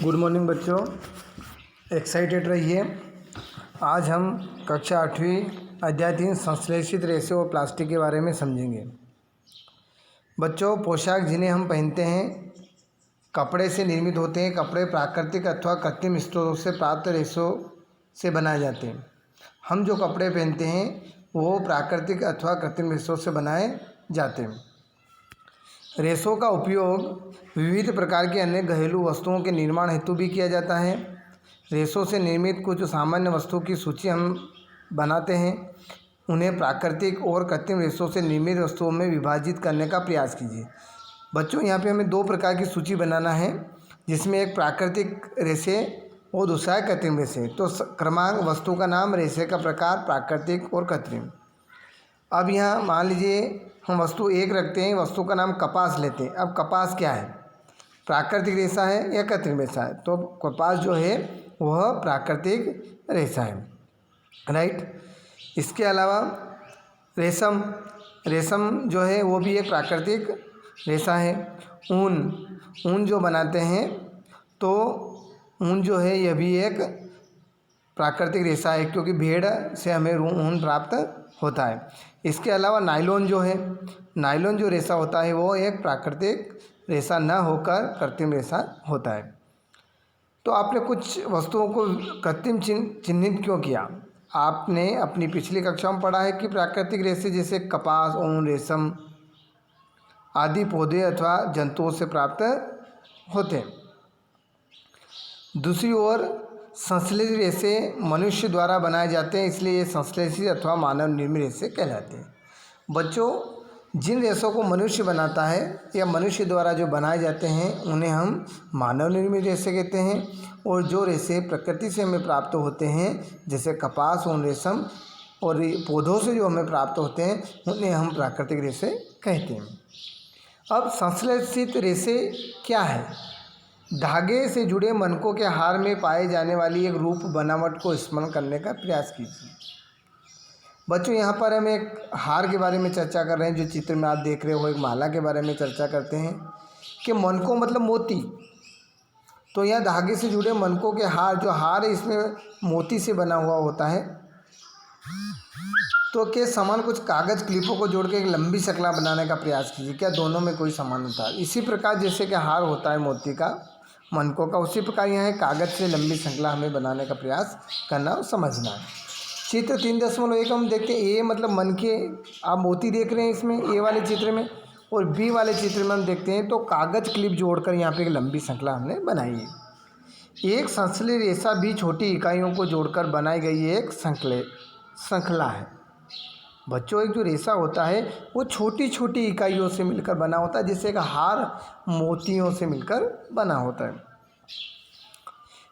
Good morning बच्चों, excited रहिए। आज हम कक्षा 8वीं अध्याय 3 संश्लेषित रेशे और प्लास्टिक के बारे में समझेंगे। बच्चों, पोशाक जिन्हें हम पहनते हैं कपड़े से निर्मित होते हैं। कपड़े प्राकृतिक अथवा कृत्रिम स्रोतों से प्राप्त रेशों से बनाए जाते हैं। हम जो कपड़े पहनते हैं वो प्राकृतिक अथवा कृत्रिम रेशों से बनाए जाते हैं। रेशों का उपयोग विविध प्रकार के अन्य घरेलू वस्तुओं के निर्माण हेतु भी किया जाता है। रेशों से निर्मित कुछ सामान्य वस्तुओं की सूची हम बनाते हैं। उन्हें प्राकृतिक और कृत्रिम रेशों से निर्मित वस्तुओं में विभाजित करने का प्रयास कीजिए। बच्चों, यहाँ पे हमें दो प्रकार की सूची बनाना है, जिसमें एक प्राकृतिक रेशे और दूसरा है कृत्रिम रेशे। तो क्रमांक, वस्तु का नाम, रेशे का प्रकार, प्राकृतिक और कृत्रिम। अब यहाँ मान लीजिए हम वस्तु एक रखते हैं, वस्तु का नाम कपास लेते हैं। अब कपास क्या है, प्राकृतिक रेशा है या कृत्रिम रेशा है? तो कपास जो है वह प्राकृतिक रेशा है, राइट। इसके अलावा रेशम जो है वो भी एक प्राकृतिक रेशा है। ऊन जो बनाते हैं तो ऊन जो है यह भी एक प्राकृतिक रेशा है, क्योंकि भेड़ से हमें ऊन प्राप्त होता है। इसके अलावा नायलॉन जो रेशा होता है वो एक प्राकृतिक रेशा न होकर कृत्रिम रेशा होता है। तो आपने कुछ वस्तुओं को कृत्रिम चिन्हित क्यों किया? आपने अपनी पिछली कक्षा में पढ़ा है कि प्राकृतिक रेशे जैसे कपास, ऊन, रेशम आदि पौधे अथवा जंतुओं से प्राप्त होते हैं। दूसरी ओर संश्लेषित रेशे मनुष्य द्वारा बनाए जाते हैं, इसलिए ये संश्लेषित अथवा मानव निर्मित रेशे कहलाते हैं। बच्चों, जिन रेशों को मनुष्य बनाता है या मनुष्य द्वारा जो बनाए जाते हैं उन्हें हम मानव निर्मित रेशे कहते हैं, और जो रेशे प्रकृति से हमें प्राप्त होते हैं जैसे कपास, ऊन, रेशम और पौधों से जो हमें प्राप्त होते हैं उन्हें हम प्राकृतिक रेशे कहते हैं। अब संश्लेषित रेशे क्या है? धागे से जुड़े मनकों के हार में पाए जाने वाली एक रूप बनावट को स्मरण करने का प्रयास कीजिए। बच्चों, यहाँ पर हम एक हार के बारे में चर्चा कर रहे हैं। जो चित्र में आप देख रहे हो एक माला के बारे में चर्चा करते हैं कि मनकों मतलब मोती। तो यह धागे से जुड़े मनकों के हार, जो हार है इसमें मोती से बना हुआ होता है। तो के समान कुछ कागज क्लिपों को जोड़ के एक लंबी श्रृंखला बनाने का प्रयास कीजिए। क्या दोनों में कोई समानता है? इसी प्रकार जैसे कि हार होता है मोती का, मनकों का, उसी प्रकार यहाँ है कागज से लंबी श्रृंखला हमें बनाने का प्रयास करना और समझना है। चित्र 3.1 हम देखते हैं। ए मतलब मन के, आप मोती देख रहे हैं इसमें ए वाले चित्र में, और बी वाले चित्र में हम देखते हैं तो कागज क्लिप जोड़कर यहाँ पे एक लंबी श्रृंखला हमने बनाई है। एक संश्लेषित रेशा भी छोटी इकाइयों को जोड़कर बनाई गई एक श्रृंखला है। बच्चों, एक जो रेशा होता है वो छोटी छोटी इकाइयों से मिलकर बना होता है, जैसे एक हार मोतियों से मिलकर बना होता है।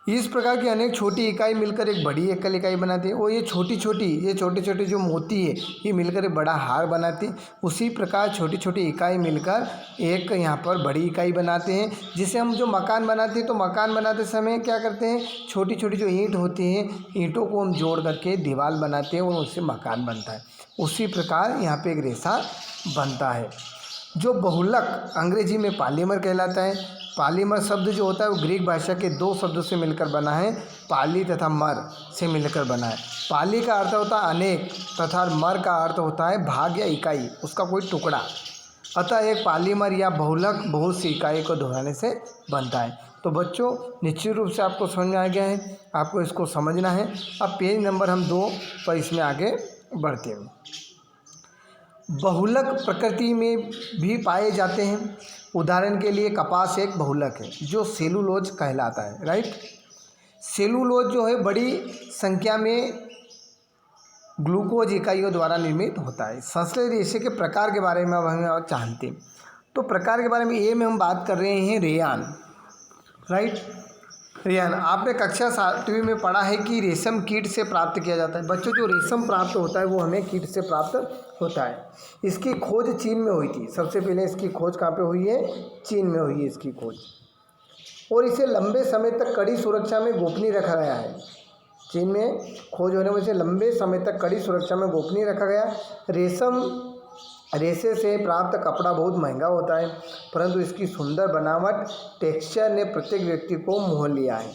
इस प्रकार की अनेक छोटी इकाई मिलकर एक बड़ी एकल इकाई बनाती है। और ये छोटी छोटी जो मोती है ये मिलकर एक बड़ा हार बनाती है। उसी प्रकार छोटी छोटी इकाई मिलकर एक यहाँ पर बड़ी इकाई बनाते हैं। जिसे हम जो मकान बनाते हैं तो मकान बनाते समय क्या करते हैं, छोटी छोटी जो ईंट होती हैं, ईंटों को हम जोड़ करके दीवार बनाते हैं और उससे मकान बनता है। उसी प्रकार यहाँ पे एक रेशा बनता है। जो बहुलक अंग्रेजी में पॉलीमर कहलाता है। पॉलीमर शब्द जो होता है वो ग्रीक भाषा के दो शब्दों से मिलकर बना है, पाली तथा मर से मिलकर बना है। पाली का अर्थ होता है अनेक तथा मर का अर्थ होता है भाग या इकाई, उसका कोई टुकड़ा। अतः एक पॉलीमर या बहुलक बहुत सी इकाई को दोहराने से बनता है। तो बच्चों, निश्चित रूप से आपको समझ में आ गया है, आपको इसको समझना है। अब पेज नंबर हम 2 पर इसमें आगे बढ़ते हैं। बहुलक प्रकृति में भी पाए जाते हैं। उदाहरण के लिए कपास एक बहुलक है जो सेलुलोज कहलाता है, राइट। सेलुलोज जो है बड़ी संख्या में ग्लूकोज इकाइयों द्वारा निर्मित होता है। संश्लेषित रेशे के प्रकार के बारे में अब हम जानते हैं। तो प्रकार के बारे में ए में हम बात कर रहे हैं रेयान, राइट। रेयान आपने कक्षा 7वीं में पढ़ा है कि रेशम कीट से प्राप्त किया जाता है। बच्चों, जो रेशम प्राप्त होता है वो हमें कीट से प्राप्त होता है। इसकी खोज चीन में हुई थी। सबसे पहले इसकी खोज कहाँ पे हुई है? चीन में हुई है इसकी खोज। और इसे लंबे समय तक कड़ी सुरक्षा में गोपनीय रखा गया है। चीन में खोज होने में से लंबे समय तक कड़ी सुरक्षा में गोपनीय रखा गया। रेशम रेशे से प्राप्त कपड़ा बहुत महंगा होता है, परंतु इसकी सुंदर बनावट टेक्सचर ने प्रत्येक व्यक्ति को मोह लिया है।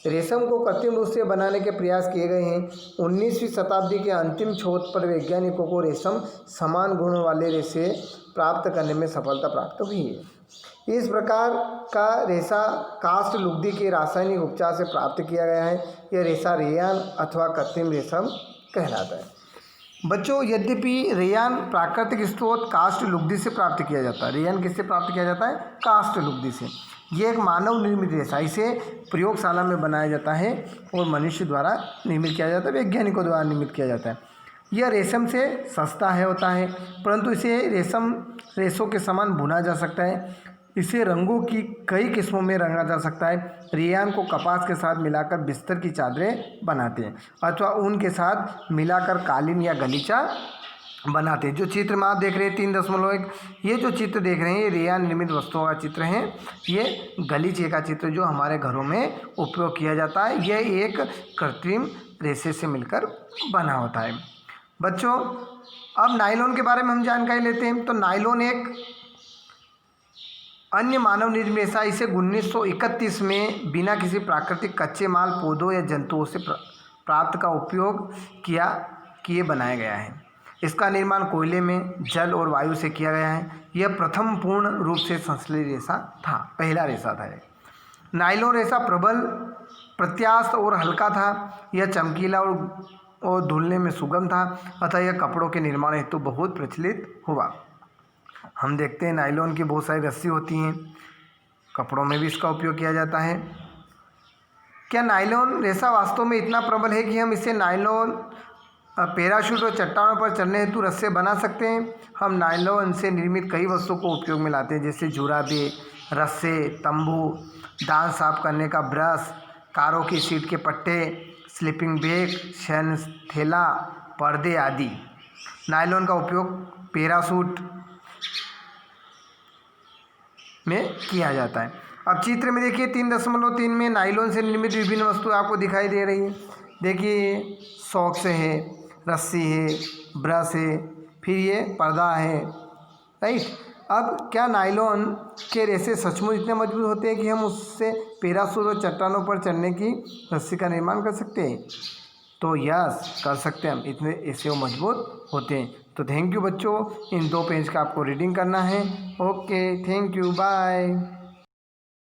रेशम को कृत्रिम रूप से बनाने के प्रयास किए गए हैं। 19वीं शताब्दी के अंतिम छोर पर वैज्ञानिकों को रेशम समान गुणों वाले रेशे प्राप्त करने में सफलता प्राप्त हुई है। इस प्रकार का रेशा कास्ट लुगदी के रासायनिक उपचार से प्राप्त किया गया है। यह रेशा रेयान अथवा कृत्रिम रेशम कहलाता है। बच्चों, यद्यपि रेयान प्राकृतिक स्रोत कास्ट लुगदी से प्राप्त किया जाता है। रेयान किससे प्राप्त किया जाता है? कास्ट लुगदी से। ये एक मानव निर्मित रेशा, इसे प्रयोगशाला में बनाया जाता है और मनुष्य द्वारा निर्मित किया जाता है, वैज्ञानिकों द्वारा निर्मित किया जाता है। यह रेशम से सस्ता होता है, परंतु इसे रेशों के समान बुना जा सकता है। इसे रंगों की कई किस्मों में रंगा जा सकता है। रेयान को कपास के साथ मिलाकर बिस्तर की चादरें बनाते हैं अथवा ऊन के साथ मिलाकर कालीन या गलीचा बनाते हैं। जो चित्र में आप देख रहे हैं 3.1, ये जो चित्र देख रहे हैं ये रेयान निर्मित वस्तुओं का चित्र है। ये गलीचे का चित्र जो हमारे घरों में उपयोग किया जाता है, यह एक कृत्रिम रेशे से मिलकर बना होता है। बच्चों, अब नायलॉन के बारे में हम जानकारी लेते हैं। तो नायलॉन एक अन्य मानव निर्मित रेशा, इसे 1931 में बिना किसी प्राकृतिक कच्चे माल, पौधों या जंतुओं से प्राप्त का उपयोग किए बनाया गया है। इसका निर्माण कोयले में, जल और वायु से किया गया है। यह प्रथम पूर्ण रूप से संश्लेषित रेशा था, पहला रेशा था। नायलॉन रेशा प्रबल, प्रत्यास्थ और हल्का था। यह चमकीला और धुलने में सुगम था, अतः यह कपड़ों के निर्माण हेतु बहुत प्रचलित हुआ। हम देखते हैं नायलॉन की बहुत सारी रस्सी होती हैं, कपड़ों में भी इसका उपयोग किया जाता है। क्या नायलॉन रेशा वास्तव में इतना प्रबल है कि हम इसे नायलॉन पैराशूट और चट्टानों पर चलने हेतु रस्से बना सकते हैं? हम नायलॉन से निर्मित कई वस्तुओं को उपयोग में लाते हैं, जैसे जुराबे, रस्से, तंबू, दांत साफ करने का ब्रश, कारों की सीट के पट्टे, स्लीपिंग बैग, शयन थैला, पर्दे आदि। नायलॉन का उपयोग पैराशूट में किया जाता है। अब चित्र में देखिए 3.3 में नायलॉन से निर्मित विभिन्न वस्तुएं आपको दिखाई दे रही है। देखिए सॉक्स है, रस्सी है, ब्रश है, फिर ये पर्दा है, राइट। अब क्या नायलॉन के रेशे सचमुच इतने मजबूत होते हैं कि हम उससे पैराशूट और चट्टानों पर चढ़ने की रस्सी का निर्माण कर सकते हैं? तो यस, कर सकते हैं हम, इतने ऐसे वो मजबूत होते हैं। तो थैंक यू बच्चों, इन 2 पेज का आपको रीडिंग करना है। Okay, thank you, bye.